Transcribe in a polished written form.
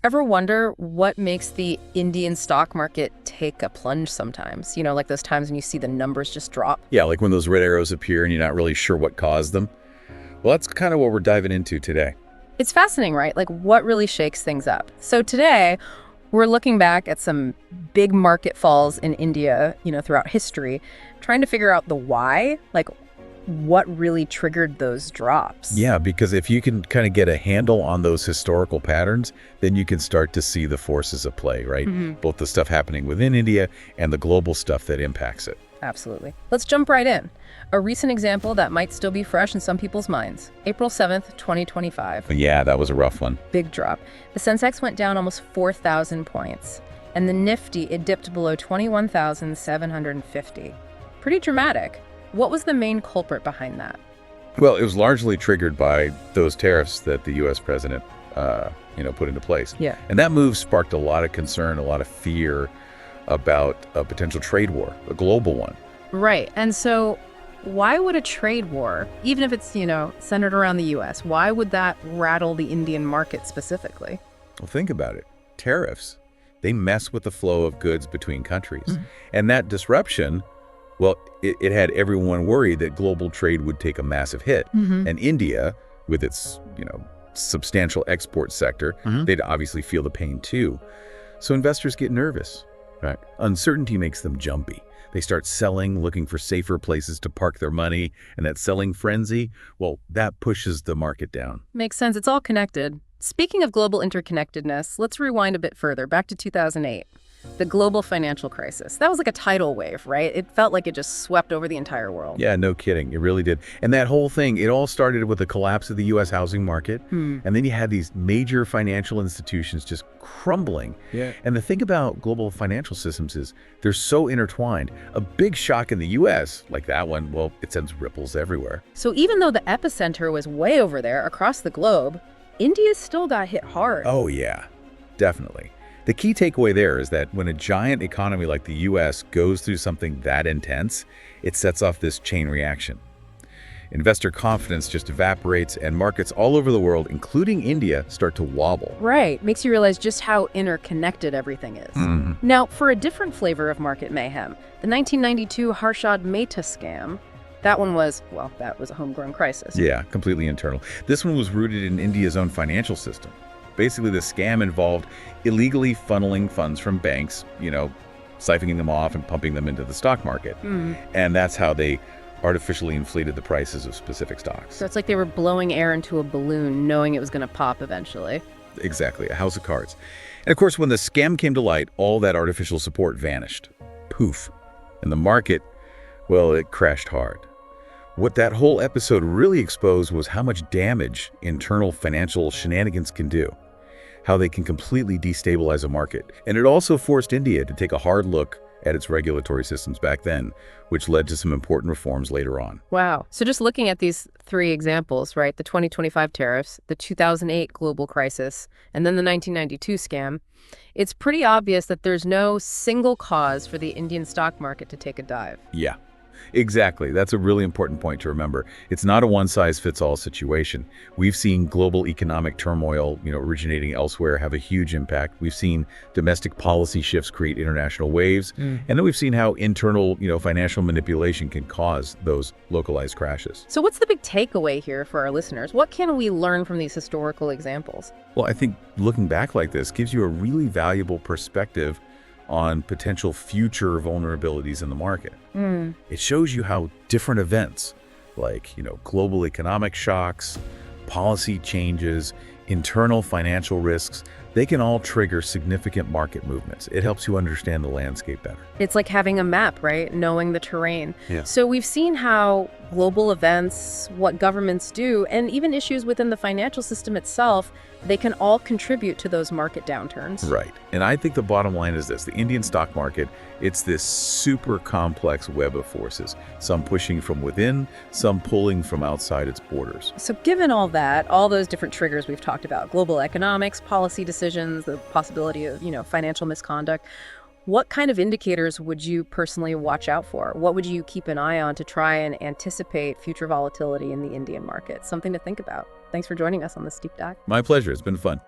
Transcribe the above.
Ever wonder what makes the Indian stock market take a plunge sometimes? Like those times when you see the numbers just drop? Yeah, like when those red arrows appear and you're not really sure what caused them. Well, that's kind of what we're diving into today. It's fascinating, right? Like what really shakes things up. So today, we're looking back at some big market falls in India, throughout history, trying to figure out the why, like what really triggered those drops. Yeah, because if you can kind of get a handle on those historical patterns, then you can start to see the forces at play, right? Both the stuff happening within India and the global stuff that impacts it. Absolutely. Let's jump right in. A recent example that might still be fresh in some people's minds. April 7th, 2025. But yeah, that was a rough one. Big drop. The Sensex went down almost 4,000 points. And the Nifty, it dipped below 21,750. Pretty dramatic. What was the main culprit behind that? Well, it was largely triggered by those tariffs that the U.S. president, put into place. Yeah. And that move sparked a lot of concern, a lot of fear about a potential trade war, a global one. Right. And so why would a trade war, even if it's, centered around the U.S., why would that rattle the Indian market specifically? Well, think about it. Tariffs, they mess with the flow of goods between countries. And that disruption, well, it had everyone worried that global trade would take a massive hit. And India, with its, substantial export sector, they'd obviously feel the pain too. So investors get nervous. Right. Uncertainty makes them jumpy. They start selling, looking for safer places to park their money, and that selling frenzy, well, that pushes the market down. Makes sense. It's all connected. Speaking of global interconnectedness, let's rewind a bit further, back to 2008. The global financial crisis. That was like a tidal wave, right? It felt like it just swept over the entire world. Yeah, no kidding. It really did. And that whole thing, it all started with the collapse of the U.S. housing market. And then you had these major financial institutions just crumbling. Yeah. And the thing about global financial systems is they're so intertwined. A big shock in the U.S., like that one, well, it sends ripples everywhere. So even though the epicenter was way over there across the globe, India still got hit hard. Oh, yeah, definitely. The key takeaway there is that when a giant economy like the U.S. goes through something that intense, it sets off this chain reaction. Investor confidence just evaporates, and markets all over the world, including India, start to wobble. Right. Makes you realize just how interconnected everything is. Now, for a different flavor of market mayhem, the 1992 Harshad Mehta scam, that was a homegrown crisis. Yeah, completely internal. This one was rooted in India's own financial system. Basically, the scam involved illegally funneling funds from banks, siphoning them off and pumping them into the stock market. And that's how they artificially inflated the prices of specific stocks. So it's like they were blowing air into a balloon, knowing it was going to pop eventually. Exactly, a house of cards. And of course, when the scam came to light, all that artificial support vanished. Poof. And the market, well, it crashed hard. What that whole episode really exposed was how much damage internal financial shenanigans can do, how they can completely destabilize a market. And it also forced India to take a hard look at its regulatory systems back then, which led to some important reforms later on. Wow. So just looking at these three examples, right, the 2025 tariffs, the 2008 global crisis, and then the 1992 scam, it's pretty obvious that there's no single cause for the Indian stock market to take a dive. Yeah. Exactly. That's a really important point to remember. It's not a one-size-fits-all situation. We've seen global economic turmoil, originating elsewhere have a huge impact. We've seen domestic policy shifts create international waves. And then we've seen how internal, financial manipulation can cause those localized crashes. So what's the big takeaway here for our listeners? What can we learn from these historical examples? Well, I think looking back like this gives you a really valuable perspective on potential future vulnerabilities in the market. It shows you how different events like, global economic shocks, policy changes, internal financial risks, they can all trigger significant market movements. It helps you understand the landscape better. It's like having a map, right? Knowing the terrain. Yeah. So we've seen how global events, what governments do, and even issues within the financial system itself, they can all contribute to those market downturns. Right. And I think the bottom line is this. The Indian stock market, it's this super complex web of forces, some pushing from within, some pulling from outside its borders. So given all that, all those different triggers we've talked about, global economics, policy decisions, the possibility of, financial misconduct, what kind of indicators would you personally watch out for? What would you keep an eye on to try and anticipate future volatility in the Indian market? Something to think about. Thanks for joining us on this deep dive. My pleasure. It's been fun.